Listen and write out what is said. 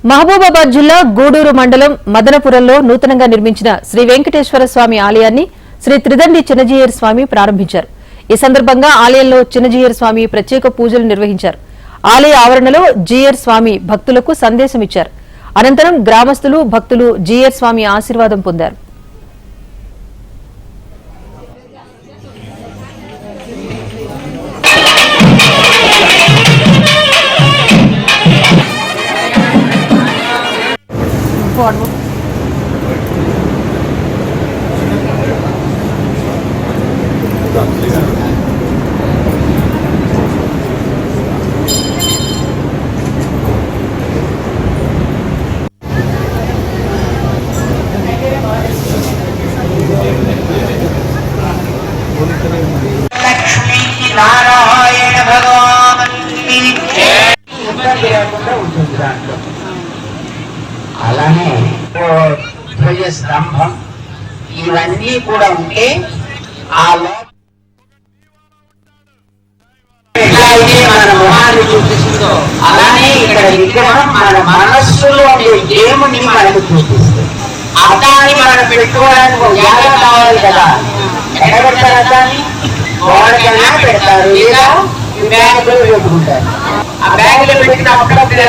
మహబూబాబాద్ జిల్లా గూడూరు మండలం మదనపురంలో నూతనంగా నిర్మించిన శ్రీ వెంకటేశ్వర స్వామి ఆలయాన్ని శ్రీ త్రిదండి చిన్నజీయర్ స్వామి ప్రారంభించారు. ఈ సందర్భంగా ఆలయంలో చిన్నజీయర్ స్వామి ప్రత్యేక పూజలు నిర్వహించారు. ఆలయ ఆవరణలో జీయర్ స్వామి భక్తులకు సందేశమిచ్చారు. అనంతరం గ్రామస్తులు భక్తులు జీయర్ స్వామి ఆశీర్వాదం పొందారు. నారాయణ భగవాన్ అలానే ధ్వజ స్తంభం ఇవన్నీ కూడా ఉంటే ఆ ఎట్లయితే మన మొహాన్ని చూపిస్తుందో అలానే ఇక్కడ విగ్రహం మన మనస్సులో ఉండే దేవుని మనకు చూపిస్తుంది. అద్దాన్ని మనం పెట్టుకోవడానికి ఒక జాగా కావాలి కదా, ఎక్కడ పెడతారు అద్దాన్ని? గోడకైనా పెడతారు లేదా బ్యాగ్ లో పెట్టుకుంటారు. ఆ బ్యాగ్ లో పెట్టిన అప్పుడప్పుడు